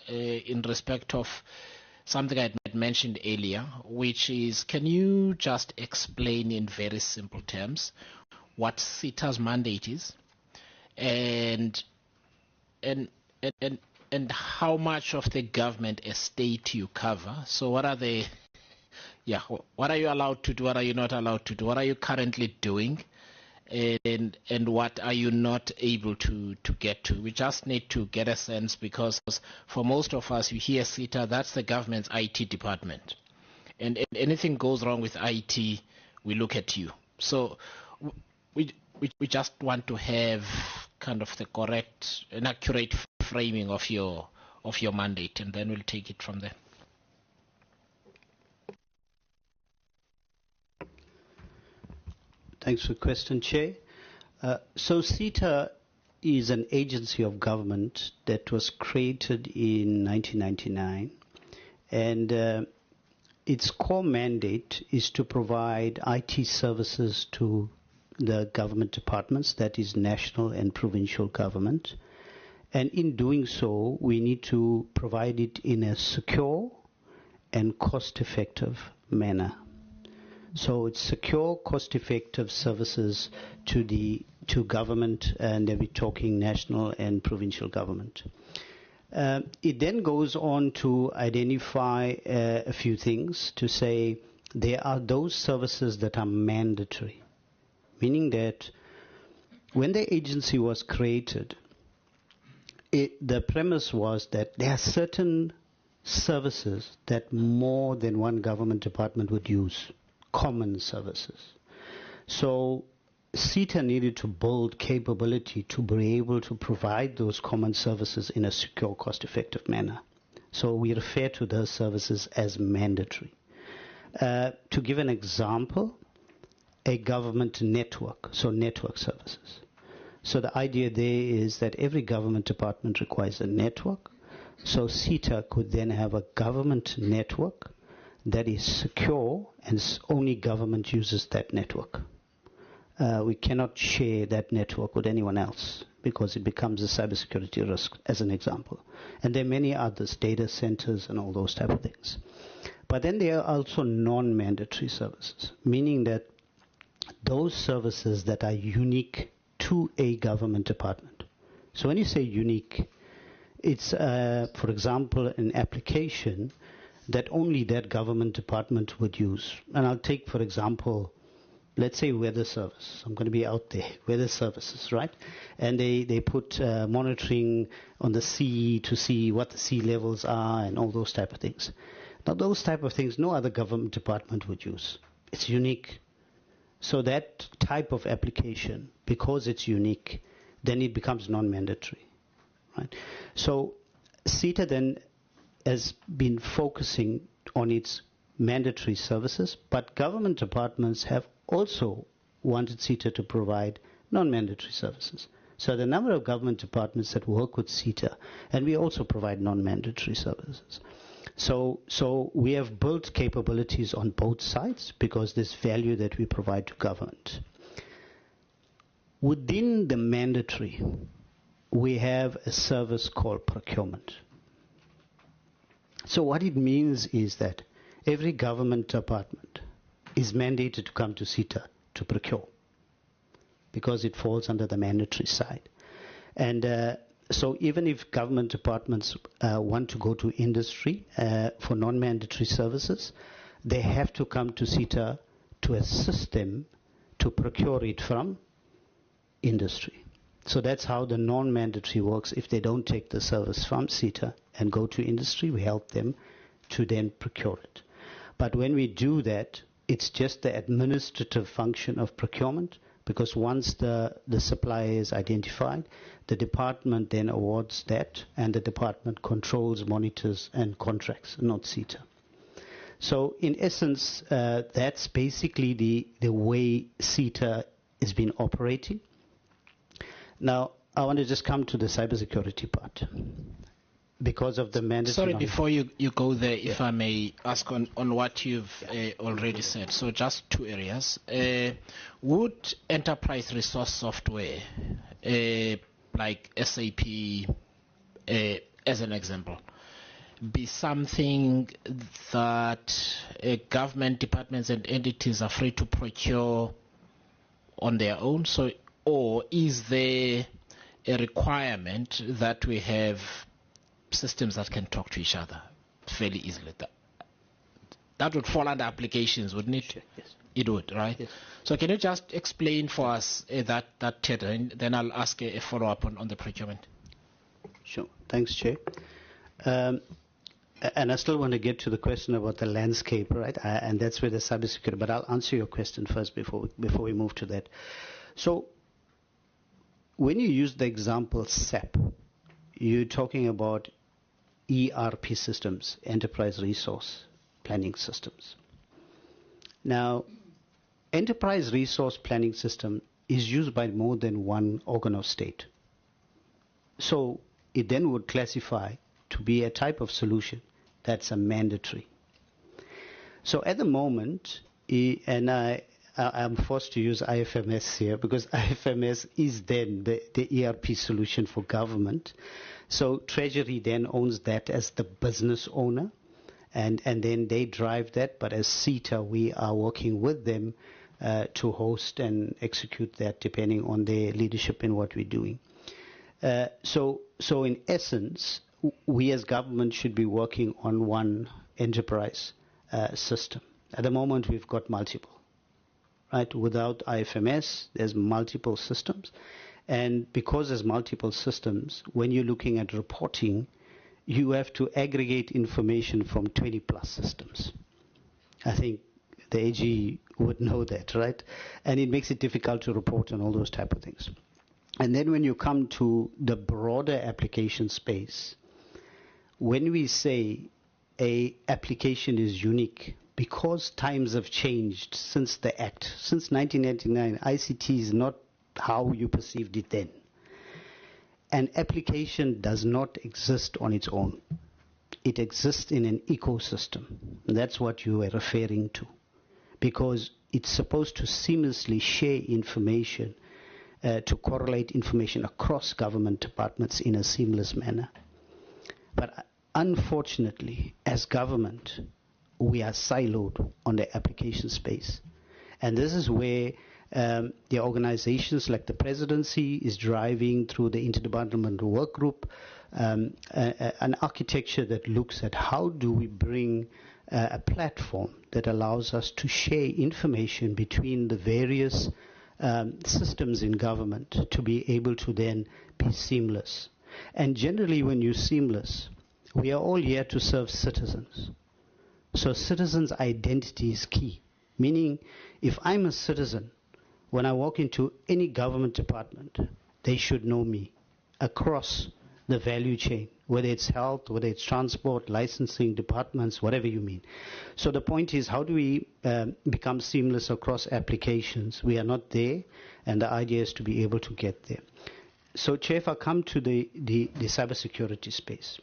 in respect of something I had mentioned earlier, which is, can you just explain in very simple terms what SITA's mandate is, and how much of the government estate you cover? So what are the, what are you allowed to do? What are you not allowed to do? What are you currently doing? And what are you not able to get to? We just need to get a sense, because for most of us, you hear SITA, that's the government's IT department. And anything goes wrong with IT, we look at you. So we just want to have kind of the correct and accurate framing of your mandate, and then we'll take it from there. Thanks for the question, Chair. So SITA is an agency of government that was created in 1999, and its core mandate is to provide IT services to the government departments, that is national and provincial government. And in doing so, we need to provide it in a secure and cost-effective manner. So it's secure, cost-effective services to government, and then we're talking national and provincial government. It then goes on to identify a few things, to say there are those services that are mandatory, meaning that when the agency was created, the premise was that there are certain services that more than one government department would use, common services. So SITA needed to build capability to be able to provide those common services in a secure, cost-effective manner. So we refer to those services as mandatory. To give an example, a government network, so network services. So the idea there is that every government department requires a network. So SITA could then have a government network that is secure, and only government uses that network. We cannot share that network with anyone else, because it becomes a cybersecurity risk, as an example. And there are many others, data centers and all those type of things. But then there are also non-mandatory services, meaning that those services that are unique to a government department. So when you say unique, it's, for example, an application that only that government department would use. And I'll take, for example, let's say weather service. I'm going to be out there, weather services, right? And they put monitoring on the sea to see what the sea levels are and all those type of things. Now those type of things no other government department would use. It's unique. So that type of application, because it's unique, then it becomes non-mandatory, right? So SITA then has been focusing on its mandatory services, but government departments have also wanted SITA to provide non-mandatory services. So the number of government departments that work with SITA, and we also provide non-mandatory services. So we have built capabilities on both sides, because there's value that we provide to government. Within the mandatory, we have a service called procurement. So what it means is that every government department is mandated to come to SITA to procure, because it falls under the mandatory side. And so even if government departments want to go to industry for non-mandatory services, they have to come to SITA to assist them to procure it from industry. So that's how the non-mandatory works. If they don't take the service from SITA and go to industry, we help them to then procure it. But when we do that, it's just the administrative function of procurement, because once the supplier is identified, the department then awards that, and the department controls, monitors, and contracts, not SITA. So in essence, that's basically the way SITA has been operating. Now, I want to just come to the cybersecurity part. Because of the mandatory... Sorry, before you go there, if I may ask on what you've already said. So just two areas. Would enterprise resource software, like SAP, as an example, be something that government departments and entities are free to procure on their own? So, or is there a requirement that we have systems that can talk to each other fairly easily? That would fall under applications, wouldn't it? Sure, yes. It would, right? Yes. So can you just explain for us that theater, and then I'll ask a follow-up on the procurement. Sure. Thanks, Chair. And I still want to get to the question about the landscape, right? And that's where the cybersecurity. But I'll answer your question first before we move to that. So when you use the example SAP, you're talking about ERP systems, enterprise resource planning systems. Now, enterprise resource planning system is used by more than one organ of state. So it then would classify to be a type of solution that's a mandatory. So at the moment, and I'm forced to use IFMS here because IFMS is then the ERP solution for government. So Treasury then owns that as the business owner, and then they drive that. But as SITA, we are working with them to host and execute that depending on their leadership in what we're doing. So in essence, we as government should be working on one enterprise system. At the moment, we've got multiple. Right? Without IFMS, there's multiple systems. And because there's multiple systems, when you're looking at reporting, you have to aggregate information from 20 plus systems. I think the AG would know that, right? And it makes it difficult to report on all those type of things. And then when you come to the broader application space, when we say a application is unique, because times have changed since the Act, since 1999, ICT is not how you perceived it then. An application does not exist on its own. It exists in an ecosystem. That's what you are referring to, because it's supposed to seamlessly share information, to correlate information across government departments in a seamless manner. But unfortunately, as government, we are siloed on the application space. And this is where the organizations like the presidency is driving through the interdepartmental work group an architecture that looks at how do we bring a platform that allows us to share information between the various systems in government to be able to then be seamless. And generally when you're seamless, we are all here to serve citizens. So citizens' identity is key. Meaning, if I'm a citizen, when I walk into any government department, they should know me across the value chain, whether it's health, whether it's transport, licensing, departments, whatever you mean. So the point is, how do we become seamless across applications? We are not there, and the idea is to be able to get there. So, Chair, if I come to the cybersecurity space,